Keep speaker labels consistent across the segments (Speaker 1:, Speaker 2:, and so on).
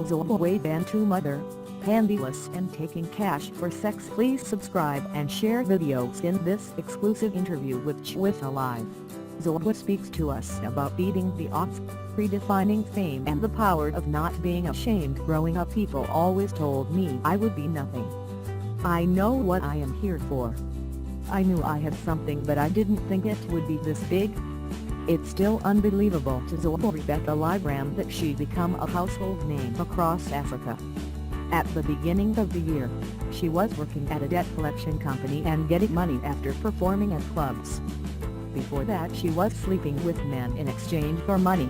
Speaker 1: Zodwa Wabantu mother, Pantyless and taking cash for sex. Please subscribe and share videos in this exclusive interview with TshisaLIVE. Zodwa speaks to us about beating the odds, redefining fame and the power of not being ashamed. Growing up, people always told me I would be nothing. I know what I am here for. I knew I had something, but I didn't think it would be this big. It's still unbelievable to Zodwa Rebecca Libram that she become a household name across Africa. At the beginning of the year, she was working at a debt collection company and getting money after performing at clubs. Before that, she was sleeping with men in exchange for money.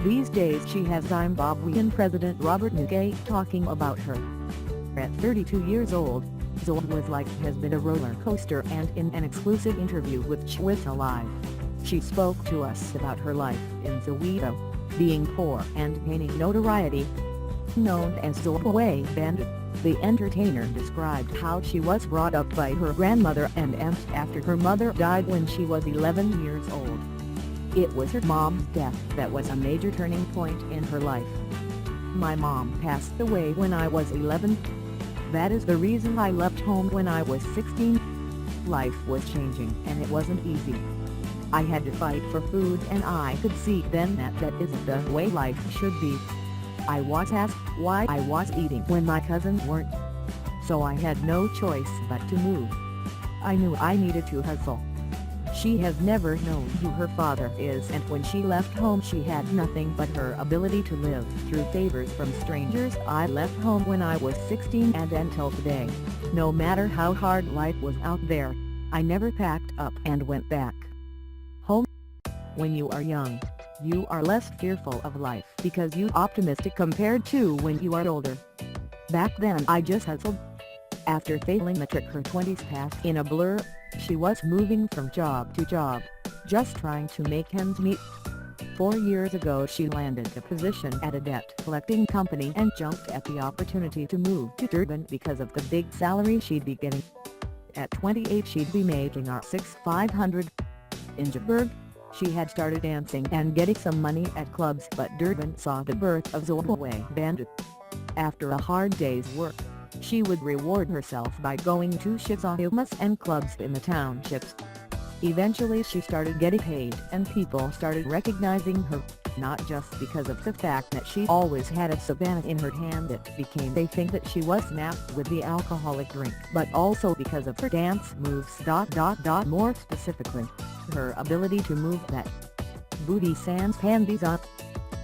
Speaker 1: These days she has Zimbabwean President Robert Mugabe talking about her. At 32 years old, Zodwa's life has been a roller coaster, and in an exclusive interview with TshisaLIVE, she spoke to us about her life in Soweto, being poor and gaining notoriety. Known as Zodwa Wabantu, the entertainer described how she was brought up by her grandmother and aunt after her mother died when she was 11 years old. It was her mom's death that was a major turning point in her life. "My mom passed away when I was 11. That is the reason I left home when I was 16. Life was changing and it wasn't easy. I had to fight for food, and I could see then that isn't the way life should be. I was asked why I was eating when my cousins weren't. So I had no choice but to move. I knew I needed to hustle." She has never known who her father is, and when she left home she had nothing but her ability to live through favors from strangers. "I left home when I was 16, and until today, no matter how hard life was out there, I never packed up and went back home." When you are young, you are less fearful of life because you're optimistic compared to when you are older. "Back then I just hustled." After failing matric, her 20s passed in a blur. She was moving from job to job, just trying to make ends meet. 4 years ago she landed a position at a debt collecting company and jumped at the opportunity to move to Durban because of the big salary she'd be getting. At 28 she'd be making R6,500. In Joburg, she had started dancing and getting some money at clubs, but Durban saw the birth of Zodwa Wabantu. After a hard day's work, she would reward herself by going to TshisaLIVE and clubs in the townships. Eventually she started getting paid, and people started recognizing her, not just because of the fact that she always had a savannah in her hand that became they think that she was snapped with the alcoholic drink, but also because of her dance moves. More specifically, her ability to move that booty sans panties on.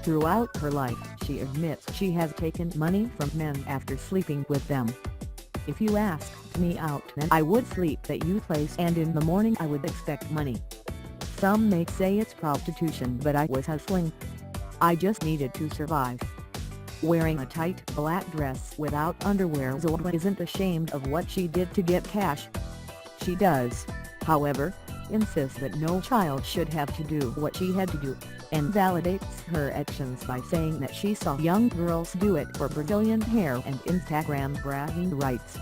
Speaker 1: Throughout her life, she admits she has taken money from men after sleeping with them. "If you asked me out, then I would sleep at your place, and in the morning I would expect money. Some may say it's prostitution, but I was hustling. I just needed to survive." Wearing a tight black dress without underwear, Zodwa isn't ashamed of what she did to get cash. She does, however, insist that no child should have to do what she had to do, and validates her actions by saying that she saw young girls do it for Brazilian hair and Instagram bragging rights.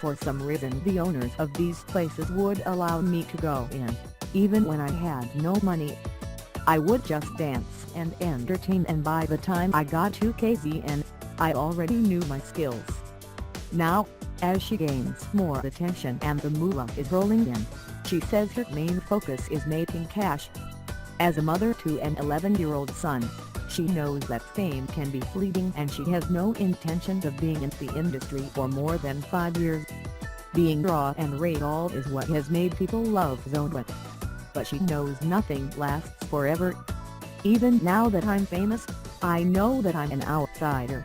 Speaker 1: "For some reason the owners of these places would allow me to go in, even when I had no money. I would just dance and entertain, and by the time I got to KZN, I already knew my skills." Now, as she gains more attention and the moolah is rolling in, she says her main focus is making cash. As a mother to an 11-year-old son, she knows that fame can be fleeting, and she has no intention of being in the industry for more than 5 years. Being raw and real is what has made people love Zodwa. But she knows nothing lasts forever. "Even now that I'm famous, I know that I'm an outsider.